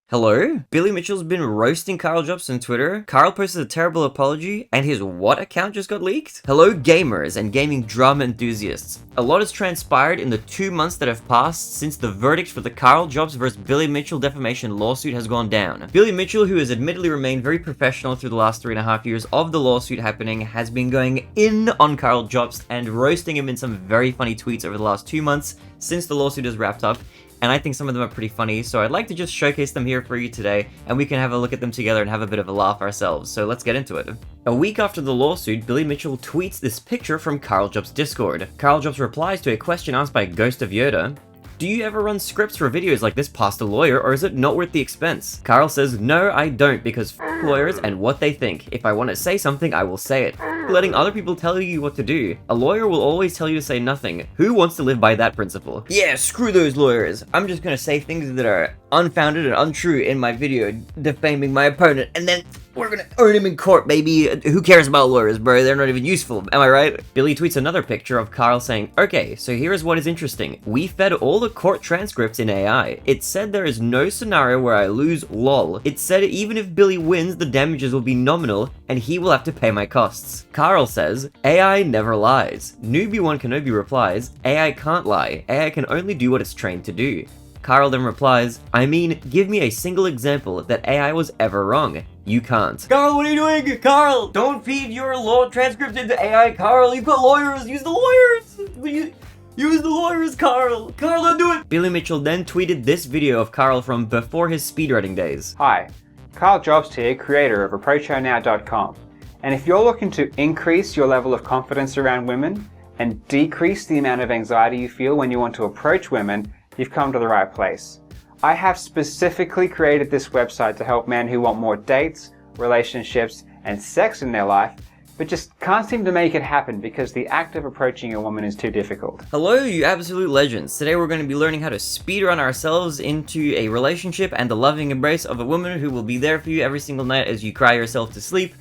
Hello? Billy Mitchell's been roasting Karl Jobst on Twitter. Karl posted a terrible apology, and his what account just got leaked? Hello gamers and gaming drama enthusiasts. A lot has transpired in the 2 months that have passed since the verdict for the Karl Jobst vs Billy Mitchell defamation lawsuit has gone down. Billy Mitchell, who has admittedly remained very professional through the last 3.5 years of the lawsuit happening, has been going in on Karl Jobst and roasting him in some very funny tweets over the last 2 months since the lawsuit is wrapped up. And I think some of them are pretty funny, so I'd like to just showcase them here for you today, and we can have a look at them together and have a bit of a laugh ourselves, so let's get into it. A week after the lawsuit, Billy Mitchell tweets this picture from Karl Jobst's Discord. Karl Jobst replies to a question asked by Ghost of Yoda. Do you ever run scripts for videos like this past a lawyer, or is it not worth the expense? Karl says, no, I don't, because f lawyers and what they think. If I want to say something, I will say it. Letting other people tell you what to do. A lawyer will always tell you to say nothing. Who wants to live by that principle? Yeah, screw those lawyers. I'm just gonna say things that are unfounded and untrue in my video, defaming my opponent, and then we're gonna earn him in court, baby. Who cares about lawyers, bro? They're not even useful, am I right? Billy tweets another picture of Karl saying, okay, so here is what is interesting. We fed all the court transcripts in AI. It said there is no scenario where I lose, lol. It said even if Billy wins, the damages will be nominal, and he will have to pay my costs. Karl says, AI never lies. Newbie1 Kenobi replies, AI can't lie. AI can only do what it's trained to do. Karl then replies, I mean, give me a single example that AI was ever wrong. You can't. Karl, what are you doing? Karl, don't feed your law transcript into AI, Karl. You've got lawyers. Use the lawyers. Use the lawyers, Karl. Karl, don't do it. Billy Mitchell then tweeted this video of Karl from before his speedrunning days. Hi, Karl Jobst here, creator of ApproachHerNow.com. And if you're looking to increase your level of confidence around women and decrease the amount of anxiety you feel when you want to approach women, you've come to the right place. I have specifically created this website to help men who want more dates, relationships, and sex in their life, but just can't seem to make it happen because the act of approaching a woman is too difficult. Hello, you absolute legends. Today we're going to be learning how to speedrun ourselves into a relationship and the loving embrace of a woman who will be there for you every single night as you cry yourself to sleep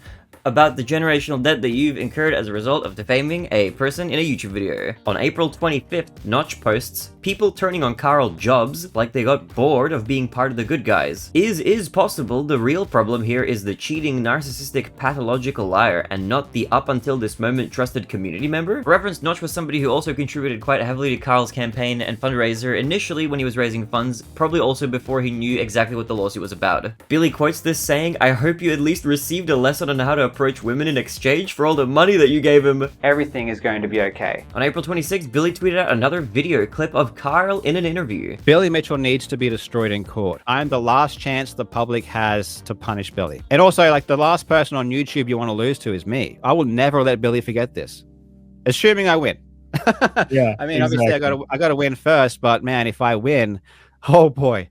about the generational debt that you've incurred as a result of defaming a person in a YouTube video. On April 25th, Notch posts, people turning on Karl Jobst like they got bored of being part of the good guys. Is possible. The real problem here is the cheating, narcissistic, pathological liar and not the up until this moment trusted community member. For reference, Notch was somebody who also contributed quite heavily to Karl's campaign and fundraiser initially when he was raising funds, probably also before he knew exactly what the lawsuit was about. Billy quotes this saying, I hope you at least received a lesson on how to approach women in exchange for all the money that you gave him. Everything is going to be okay. On April 26th, Billy tweeted out another video clip of Karl in an interview. Billy Mitchell needs to be destroyed in court. I'm the last chance the public has to punish Billy. And also, like, the last person on YouTube you want to lose to is me. I will never let Billy forget this. Assuming I win. Yeah. I mean, obviously I gotta win first, but man, if I win, oh boy,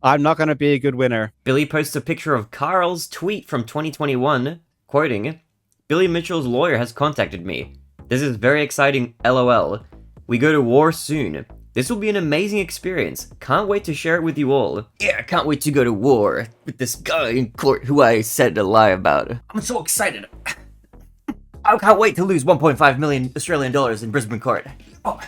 I'm not gonna be a good winner. Billy posts a picture of Karl's tweet from 2021, quoting, Billy Mitchell's lawyer has contacted me. This is very exciting, LOL. We go to war soon. This will be an amazing experience. Can't wait to share it with you all. Yeah, I can't wait to go to war with this guy in court who I said a lie about. I'm so excited. I can't wait to lose 1.5 million Australian dollars in Brisbane court. Oh.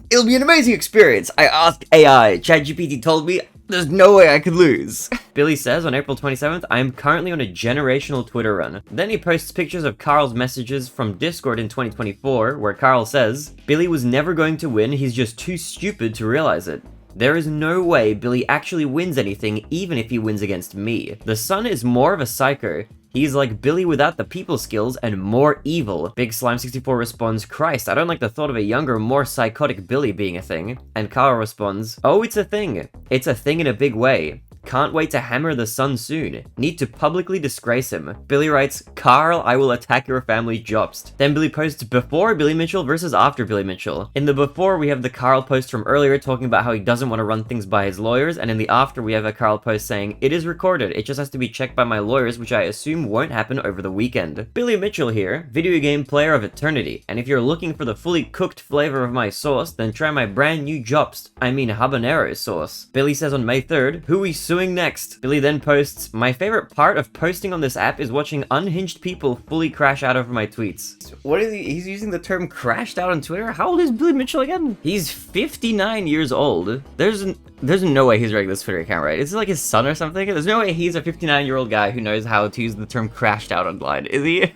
It'll be an amazing experience. I asked AI. ChatGPT told me there's no way I could lose. Billy says on April 27th, I am currently on a generational Twitter run. Then he posts pictures of Karl's messages from Discord in 2024, where Karl says, Billy was never going to win, he's just too stupid to realize it. There is no way Billy actually wins anything, even if he wins against me. The son is more of a psycho. He's like Billy without the people skills and more evil. Big Slime64 responds, Christ, I don't like the thought of a younger, more psychotic Billy being a thing. And Karl responds, oh, it's a thing. It's a thing in a big way. Can't wait to hammer the son soon. Need to publicly disgrace him. Billy writes, Karl, I will attack your family, Jobst. Then Billy posts before Billy Mitchell versus after Billy Mitchell. In the before, we have the Karl post from earlier talking about how he doesn't want to run things by his lawyers, and in the after, we have a Karl post saying, it is recorded, it just has to be checked by my lawyers, which I assume won't happen over the weekend. Billy Mitchell here, video game player of eternity, and if you're looking for the fully cooked flavor of my sauce, then try my brand new Jobst, I mean habanero sauce. Billy says on May 3rd, who we suing Coming next, Billy then posts, my favorite part of posting on this app is watching unhinged people fully crash out over my tweets. What is he? He's using the term crashed out on Twitter? How old is Billy Mitchell again? He's 59 years old. There's no way he's running this Twitter account, right? Is it like his son or something? There's no way he's a 59-year-old guy who knows how to use the term crashed out online. Is he?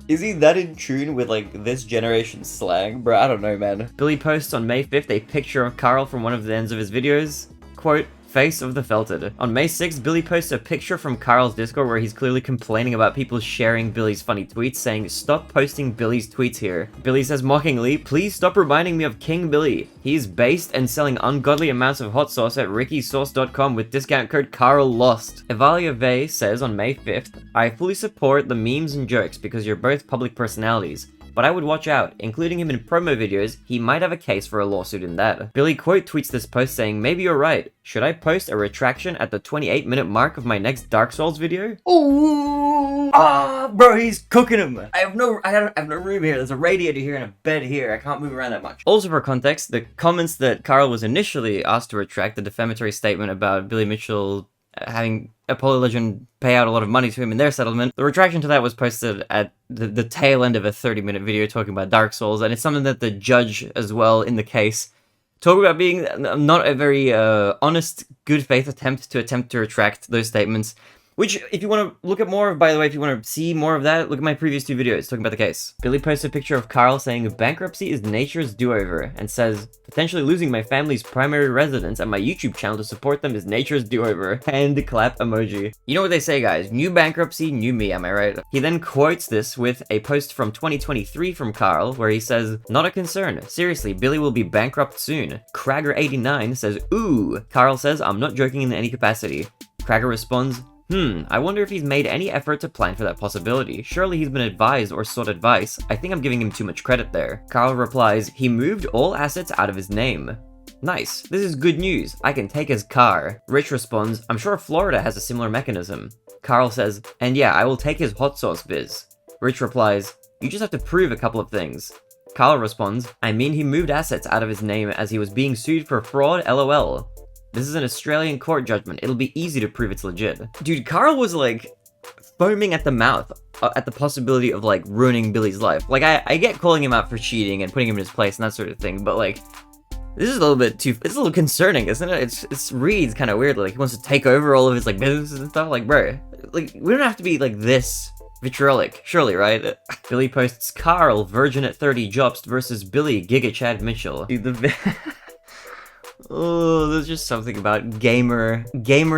Is he that in tune with, like, this generation's slang? Bro, I don't know, man. Billy posts on May 5th a picture of Karl from one of the ends of his videos. Quote, face of the felted. On May 6th, Billy posts a picture from Karl's Discord where he's clearly complaining about people sharing Billy's funny tweets, saying, stop posting Billy's tweets here. Billy says mockingly, please stop reminding me of King Billy. He's based and selling ungodly amounts of hot sauce at rickysauce.com with discount code KarlLost. Evalia Vey says on May 5th, I fully support the memes and jokes because you're both public personalities. But I would watch out. Including him in promo videos, he might have a case for a lawsuit in that. Billy quote tweets this post saying, maybe you're right. Should I post a retraction at the 28-minute mark of my next Dark Souls video? Ooh! Ah, bro, he's cooking him. I have no room here. There's a radiator here and a bed here. I can't move around that much. Also for context, the comments that Karl was initially asked to retract, the defamatory statement about Billy Mitchell having Apollo Legend pay out a lot of money to him in their settlement. The retraction to that was posted at the tail end of a 30-minute video talking about Dark Souls, and it's something that the judge as well in the case talk about being not a very honest, good faith attempt to retract those statements. Which, if you want to look at more, by the way, if you want to see more of that, look at my previous 2 videos talking about the case. Billy posts a picture of Karl saying, bankruptcy is nature's do-over, and says, potentially losing my family's primary residence and my YouTube channel to support them is nature's do-over. Hand clap emoji. You know what they say, guys, new bankruptcy, new me, am I right? He then quotes this with a post from 2023 from Karl, where he says, not a concern. Seriously, Billy will be bankrupt soon. Cragger89 says, ooh. Karl says, I'm not joking in any capacity. Cragger responds, I wonder if he's made any effort to plan for that possibility. Surely he's been advised or sought advice. I think I'm giving him too much credit there. Karl replies, he moved all assets out of his name. Nice. This is good news. I can take his car. Rich responds, I'm sure Florida has a similar mechanism. Karl says, and yeah, I will take his hot sauce biz. Rich replies, you just have to prove a couple of things. Karl responds, I mean he moved assets out of his name as he was being sued for fraud, lol. This is an Australian court judgment. It'll be easy to prove it's legit. Dude, Karl was like foaming at the mouth at the possibility of like ruining Billy's life. Like I get calling him out for cheating and putting him in his place and that sort of thing, but like this is a little bit too, it's a little concerning, isn't it? It reads kind of weird. Like he wants to take over all of his like businesses and stuff. Like, bro, like we don't have to be like this vitriolic, surely, right? Billy posts Karl, virgin at 30, Jobst versus Billy, Giga Chad Mitchell. Dude, oh, there's just something about gamer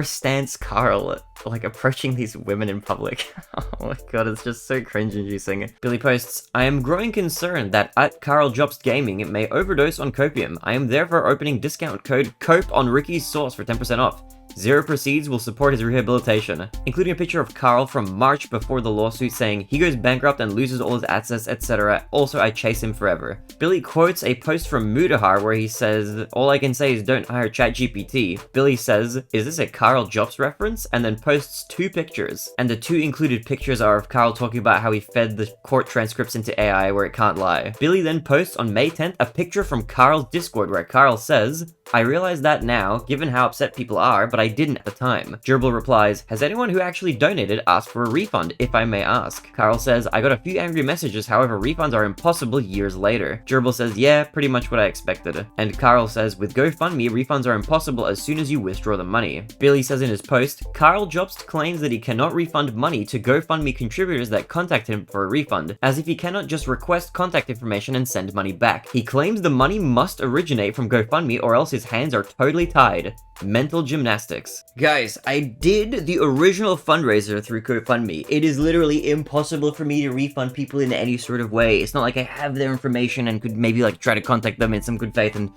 stance Karl, like approaching these women in public. Oh my god, it's just so cringe-inducing. Billy posts, I am growing concerned that at Karl Jobst Gaming may overdose on copium. I am therefore opening discount code COPE on Ricky's sauce for 10% off. Zero proceeds will support his rehabilitation, including a picture of Karl from March before the lawsuit saying he goes bankrupt and loses all his assets, etc. Also, I chase him forever. Billy quotes a post from Mudahar where he says, all I can say is don't hire ChatGPT. Billy says, is this a Karl Jobst reference? And then posts 2 pictures. And the 2 included pictures are of Karl talking about how he fed the court transcripts into AI where it can't lie. Billy then posts on May 10th a picture from Karl's Discord where Karl says, I realize that now, given how upset people are, but I didn't at the time. Gerbil replies, has anyone who actually donated asked for a refund, if I may ask? Karl says, I got a few angry messages, however refunds are impossible years later. Gerbil says, yeah, pretty much what I expected. And Karl says, with GoFundMe, refunds are impossible as soon as you withdraw the money. Billy says in his post, Karl Jobst claims that he cannot refund money to GoFundMe contributors that contact him for a refund, as if he cannot just request contact information and send money back. He claims the money must originate from GoFundMe or else his hands are totally tied. Mental gymnastics. Guys, I did the original fundraiser through GoFundMe. It is literally impossible for me to refund people in any sort of way. It's not like I have their information and could maybe like try to contact them in some good faith and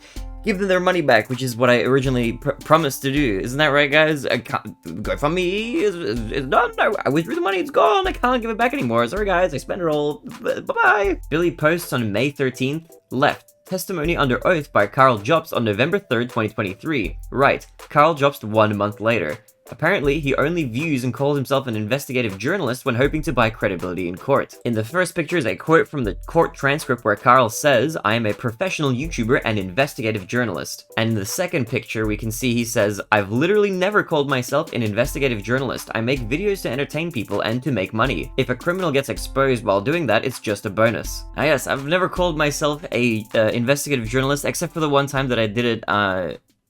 give them their money back, which is what I originally promised to do. Isn't that right, guys? GoFundMe is done. I withdrew the money. It's gone. I can't give it back anymore. Sorry, guys. I spent it all. Bye-bye. Billy posts on May 13th. Left. Testimony under oath by Karl Jobst on November 3rd, 2023. Right. Karl Jobst 1 month later. Apparently, he only views and calls himself an investigative journalist when hoping to buy credibility in court. In the first picture is a quote from the court transcript where Karl says, "I am a professional YouTuber and investigative journalist." And in the second picture, we can see he says, "I've literally never called myself an investigative journalist. I make videos to entertain people and to make money. If a criminal gets exposed while doing that, it's just a bonus." Ah yes, I've never called myself a investigative journalist except for the one time that I did it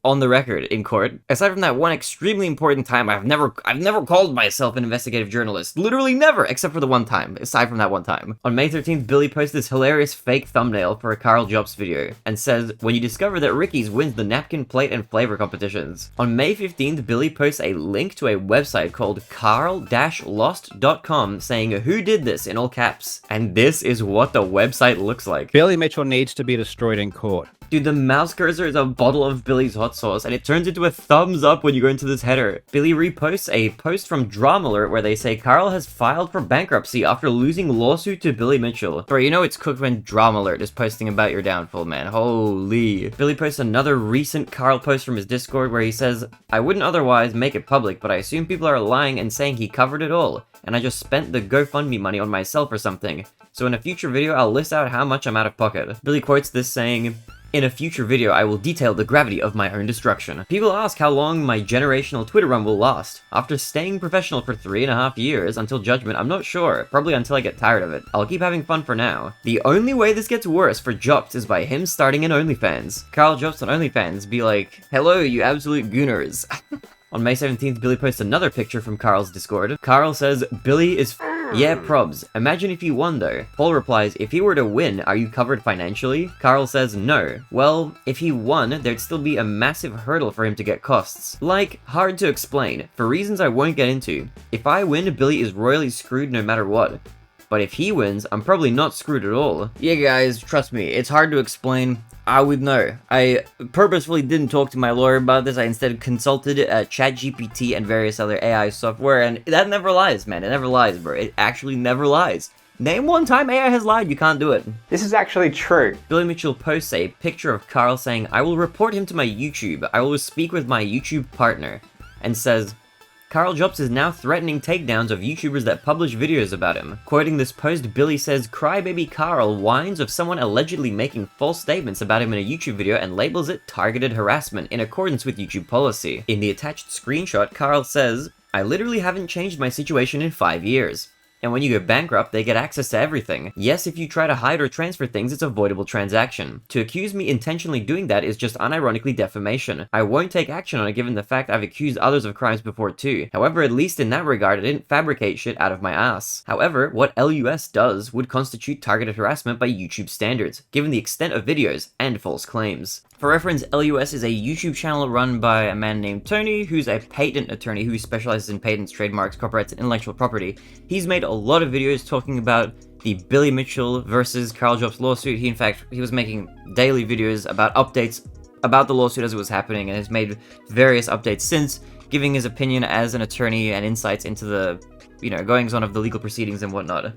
on the record in court. Aside from that one extremely important time, I've never called myself an investigative journalist. Literally never, except for the one time, aside from that one time. On May 13th, Billy posted this hilarious fake thumbnail for a Karl Jobst video, and says, "When you discover that Ricky's wins the napkin, plate, and flavor competitions." On May 15th, Billy posts a link to a website called Karl-Lost.com saying, "Who did this?" in all caps. And this is what the website looks like. Billy Mitchell needs to be destroyed in court. Dude, the mouse cursor is a bottle of Billy's hot sauce, and it turns into a thumbs up when you go into this header. Billy reposts a post from Drama Alert where they say Karl has filed for bankruptcy after losing lawsuit to Billy Mitchell. Bro, you know it's cooked when Drama Alert is posting about your downfall, man. Holy. Billy posts another recent Karl post from his Discord where he says, "I wouldn't otherwise make it public, but I assume people are lying and saying he covered it all, and I just spent the GoFundMe money on myself or something. So in a future video, I'll list out how much I'm out of pocket." Billy quotes this saying, "In a future video, I will detail the gravity of my own destruction." People ask how long my generational Twitter run will last. After staying professional for 3.5 years until judgment, I'm not sure. Probably until I get tired of it. I'll keep having fun for now. The only way this gets worse for Jobst is by him starting an OnlyFans. Karl Jobst on OnlyFans be like, "Hello, you absolute gooners." On May 17th, Billy posts another picture from Karl's Discord. Karl says, "Billy is yeah, probs. Imagine if he won though." Paul replies, "If he were to win, are you covered financially?" Karl says, "No." Well, if he won, there'd still be a massive hurdle for him to get costs. Like, hard to explain, for reasons I won't get into. If I win, Billy is royally screwed no matter what. But if he wins, I'm probably not screwed at all. Yeah guys, trust me, it's hard to explain. I would know. I purposefully didn't talk to my lawyer about this. I instead consulted ChatGPT and various other AI software, and that never lies, man. It never lies, bro. It actually never lies. Name one time AI has lied, you can't do it. This is actually true. Billy Mitchell posts a picture of Karl saying, "I will report him to my YouTube. I will speak with my YouTube partner," and says, Karl Jobst is now threatening takedowns of YouTubers that publish videos about him. Quoting this post, Billy says, "Crybaby Karl whines of someone allegedly making false statements about him in a YouTube video and labels it targeted harassment in accordance with YouTube policy." In the attached screenshot, Karl says, "I literally haven't changed my situation in 5 years. And when you go bankrupt, they get access to everything. Yes, if you try to hide or transfer things, it's a voidable transaction. To accuse me intentionally doing that is just unironically defamation. I won't take action on it given the fact I've accused others of crimes before too. However, at least in that regard, I didn't fabricate shit out of my ass. However, what LUS does would constitute targeted harassment by YouTube standards, given the extent of videos and false claims." For reference, LUS is a YouTube channel run by a man named Tony, who's a patent attorney who specializes in patents, trademarks, copyrights, and intellectual property. He's made a lot of videos talking about the Billy Mitchell versus Karl Jobst lawsuit. He was making daily videos about updates about the lawsuit as it was happening, and has made various updates since, giving his opinion as an attorney and insights into the, goings-on of the legal proceedings and whatnot.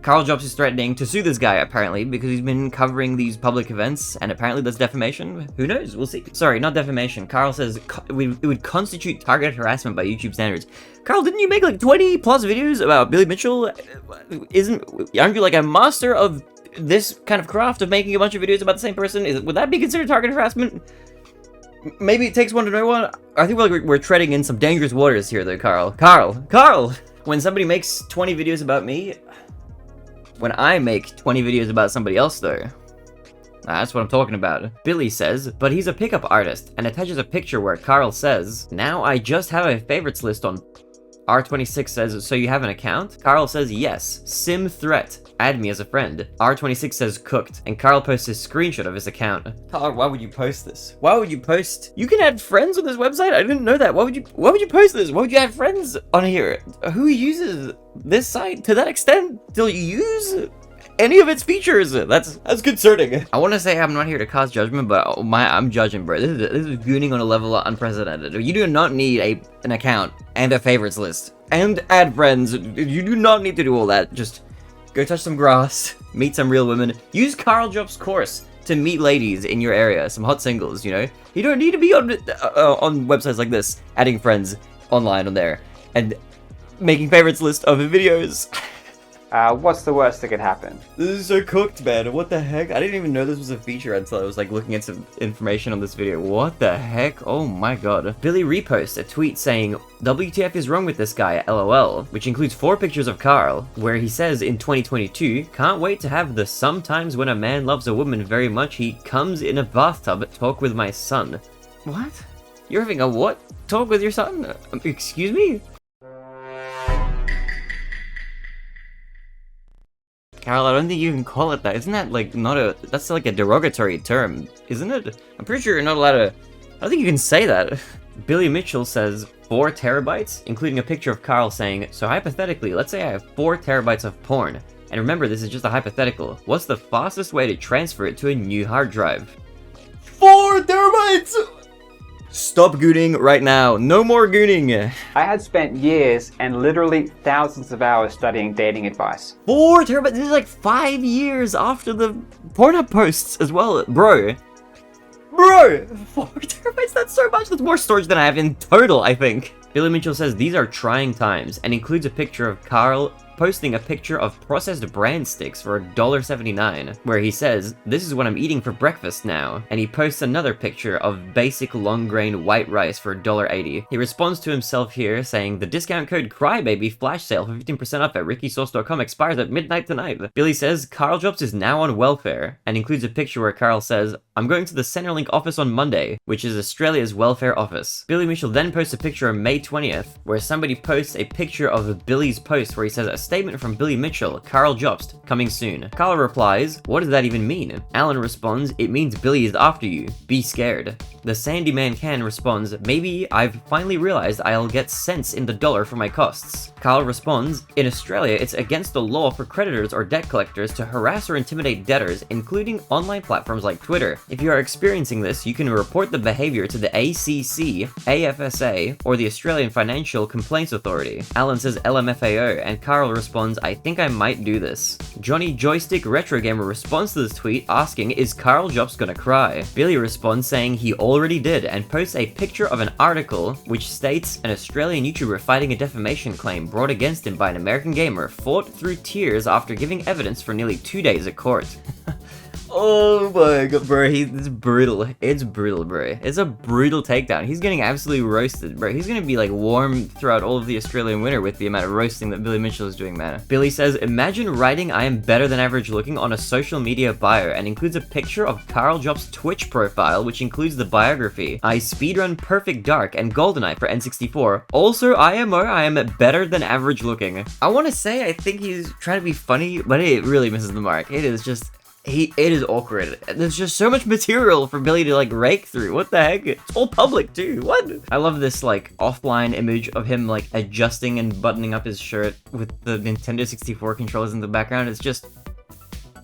Karl Jobst is threatening to sue this guy, apparently, because he's been covering these public events, and apparently that's defamation. Who knows? We'll see. Sorry, not defamation. Karl says it would constitute targeted harassment by YouTube standards. Karl, didn't you make like 20 plus videos about Billy Mitchell? Aren't you like a master of this kind of craft of making a bunch of videos about the same person? Would that be considered targeted harassment? Maybe it takes one to know one. I think we're treading in some dangerous waters here, though, Karl. Karl! When somebody makes 20 videos about me, when I make 20 videos about somebody else, though, that's what I'm talking about. Billy says, but he's a pickup artist, and attaches a picture where Karl says, "Now I just have a favorites list on..." R26 says, "So you have an account?" Karl says, "Yes. Sim threat. Add me as a friend." R26 says, "Cooked," and Karl posts a screenshot of his account. Karl, why would you post this? Why would you post? You can add friends on this website? I didn't know that. Why would you post this? Why would you add friends on here? Who uses this site to that extent? Do you use any of its features? That's concerning. I want to say I'm not here to cause judgment, but I'm judging, bro. This is gooning on a level unprecedented. You do not need an account and a favorites list and add friends. You do not need to do all that. Just go touch some grass, meet some real women. Use Karl Jobst's course to meet ladies in your area, some hot singles. You don't need to be on websites like this adding friends. online on there and making favorites list of videos. What's the worst that could happen? This is so cooked, man. What the heck? I didn't even know this was a feature until I was like looking at some information on this video. What the heck? Oh my god. Billy reposts a tweet saying, WTF is wrong with this guy, LOL, which includes 4 pictures of Karl, where he says in 2022, can't wait to have the sometimes when a man loves a woman very much he comes in a bathtub talk with my son. What? You're having a what? Talk with your son? Excuse me? Karl, I don't think you can call it that. Isn't that like not a... That's like a derogatory term, isn't it? I'm pretty sure you're not allowed to... I don't think you can say that. Billy Mitchell says 4 terabytes, including a picture of Karl saying, so hypothetically, let's say I have 4 terabytes of porn. And remember, this is just a hypothetical. What's the fastest way to transfer it to a new hard drive? 4 terabytes! Stop gooning right now. No more gooning. I had spent years and literally thousands of hours studying dating advice. 4 terabytes? This is like 5 years after the Pornhub posts as well. Bro, 4 terabytes? That's so much. That's more storage than I have in total, I think. Billy Mitchell says these are trying times and includes a picture of Karl posting a picture of processed bran sticks for $1.79, where he says, this is what I'm eating for breakfast now, and he posts another picture of basic long grain white rice for $1.80. He responds to himself here saying, the discount code CRYBABY flash sale for 15% off at rickysauce.com expires at midnight tonight. Billy says Karl Jobst is now on welfare, and includes a picture where Karl says, I'm going to the Centrelink office on Monday, which is Australia's welfare office. Billy Mitchell then posts a picture on May 20th, where somebody posts a picture of Billy's post where he says, a statement from Billy Mitchell, Karl Jobst, coming soon. Karl replies, what does that even mean? Alan responds, it means Billy is after you. Be scared. The Sandy Man Can responds, maybe I've finally realized I'll get cents in the dollar for my costs. Karl responds, in Australia, it's against the law for creditors or debt collectors to harass or intimidate debtors, including online platforms like Twitter. If you are experiencing this, you can report the behavior to the ACC, AFSA, or the Australian Financial Complaints Authority. Alan says LMFAO, and Karl responds, I think I might do this. Johnny Joystick Retro Gamer responds to this tweet asking, is Karl Jobst gonna cry? Billy responds saying he already did, and posts a picture of an article which states an Australian YouTuber fighting a defamation claim brought against him by an American gamer fought through tears after giving evidence for nearly 2 days at court. Oh my god, bro, it's brutal. It's brutal, bro. It's a brutal takedown. He's getting absolutely roasted, bro. He's gonna be like warm throughout all of the Australian winter with the amount of roasting that Billy Mitchell is doing, man. Billy says, imagine writing I am better than average looking on a social media bio and includes a picture of Karl Jobst's Twitch profile, which includes the biography. I speedrun Perfect Dark and GoldenEye for N64. Also, IMO, I am better than average looking. I want to say I think he's trying to be funny, but it really misses the mark. It is just... it is awkward. There's just so much material for Billy to like rake through. What the heck? It's all public too. What? I love this like offline image of him like adjusting and buttoning up his shirt with the Nintendo 64 controllers in the background. It's just...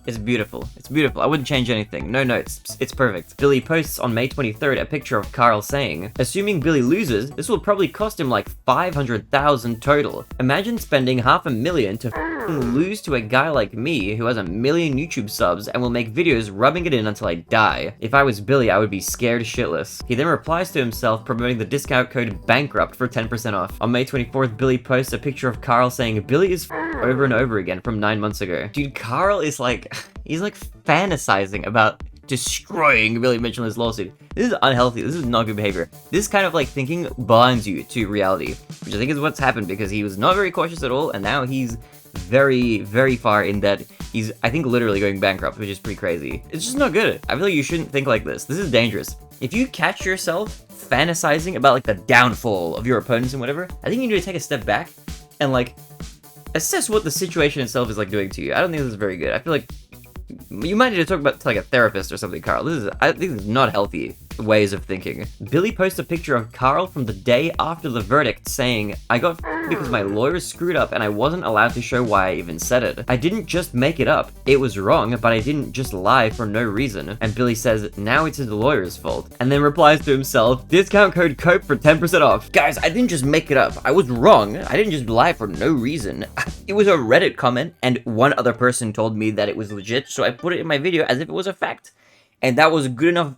it's beautiful. It's beautiful. I wouldn't change anything. No notes. It's perfect. Billy posts on May 23rd a picture of Karl saying, assuming Billy loses, this will probably cost him like 500,000 total. Imagine spending $500,000 to lose to a guy like me who has 1 million YouTube subs and will make videos rubbing it in until I die. If I was Billy, I would be scared shitless. He then replies to himself promoting the discount code BANKRUPT for 10% off. On May 24th, Billy posts a picture of Karl saying, Billy is over and over again from 9 months ago. Dude, Karl is like... he's like fantasizing about destroying Billy Mitchell in his lawsuit. This is unhealthy. This is not good behavior. This kind of like thinking blinds you to reality, which I think is what's happened because he was not very cautious at all, and now he's very, very far in debt. He's, I think, literally going bankrupt, which is pretty crazy. It's just not good. I feel like you shouldn't think like this. This is dangerous. If you catch yourself fantasizing about like the downfall of your opponents and whatever, I think you need to take a step back and like assess what the situation itself is like doing to you. I don't think this is very good. I feel like you might need to talk about to like a therapist or something, Karl. I think this is not healthy ways of thinking. Billy posts a picture of Karl from the day after the verdict saying, I got because my lawyers screwed up and I wasn't allowed to show why I even said it. I didn't just make it up. It was wrong, but I didn't just lie for no reason. And Billy says, now it's his lawyer's fault. And then replies to himself, discount code COPE for 10% off. Guys, I didn't just make it up. I was wrong. I didn't just lie for no reason. It was a Reddit comment and one other person told me that it was legit, so I put it in my video as if it was a fact. And that was good enough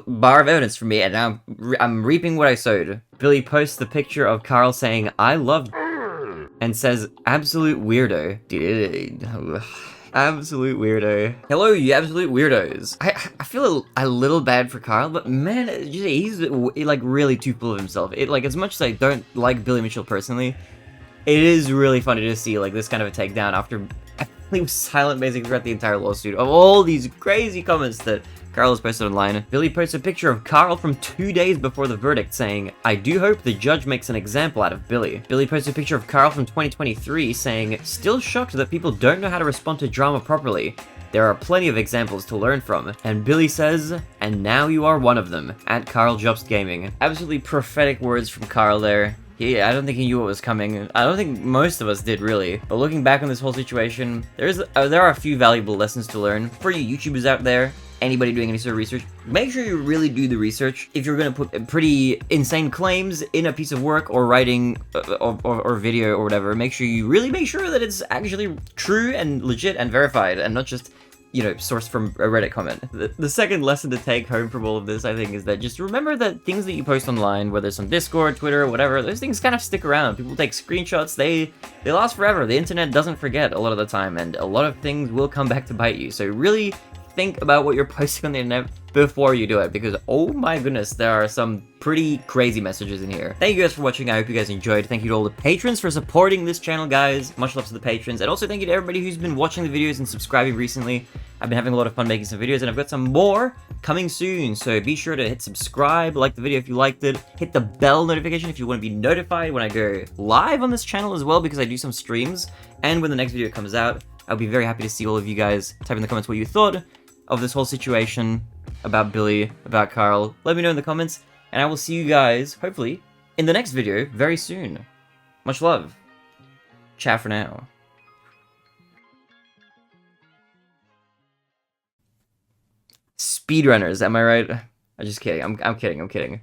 bar of evidence for me, and now I'm reaping what I sowed. Billy posts the picture of Karl saying, "I love," and says, "Absolute weirdo." Absolute weirdo. Hello, you absolute weirdos. I feel a little bad for Karl, but man, he's like really too full of himself. Like, as much as I don't like Billy Mitchell personally, it is really funny to see like this kind of a takedown after he was silent basically throughout the entire lawsuit of all these crazy comments that Karl has posted online. Billy posts a picture of Karl from 2 days before the verdict saying, "I do hope the judge makes an example out of Billy." Billy posts a picture of Karl from 2023 saying, "Still shocked that people don't know how to respond to drama properly. There are plenty of examples to learn from." And Billy says, "And now you are one of them," at Karl Jobst Gaming. Absolutely prophetic words from Karl there. I don't think he knew what was coming. I don't think most of us did, really. But looking back on this whole situation, there are a few valuable lessons to learn. For you YouTubers out there, anybody doing any sort of research, make sure you really do the research. If you're going to put pretty insane claims in a piece of work or writing or video or whatever, make sure that it's actually true and legit and verified and not just, you know, sourced from a Reddit comment. The second lesson to take home from all of this, I think, is that just remember that things that you post online, whether it's on Discord, Twitter, whatever, those things kind of stick around. People take screenshots, they last forever. The internet doesn't forget a lot of the time, and a lot of things will come back to bite you. So really think about what you're posting on the internet before you do it, because oh my goodness, there are some pretty crazy messages in here. Thank you guys for watching. I hope you guys enjoyed. Thank you to all the patrons for supporting this channel, guys. Much love to the patrons, and also thank you to everybody who's been watching the videos and subscribing recently. I've been having a lot of fun making some videos, and I've got some more coming soon, so be sure to hit subscribe, like the video if you liked it, hit the bell notification if you want to be notified when I go live on this channel as well, because I do some streams, and when the next video comes out, I'll be very happy to see all of you guys. Type in the comments what you thought of this whole situation, about Billy, about Karl. Let me know in the comments, and I will see you guys, hopefully, in the next video very soon. Much love. Ciao for now. Speedrunners, am I right? I'm just kidding. I'm kidding.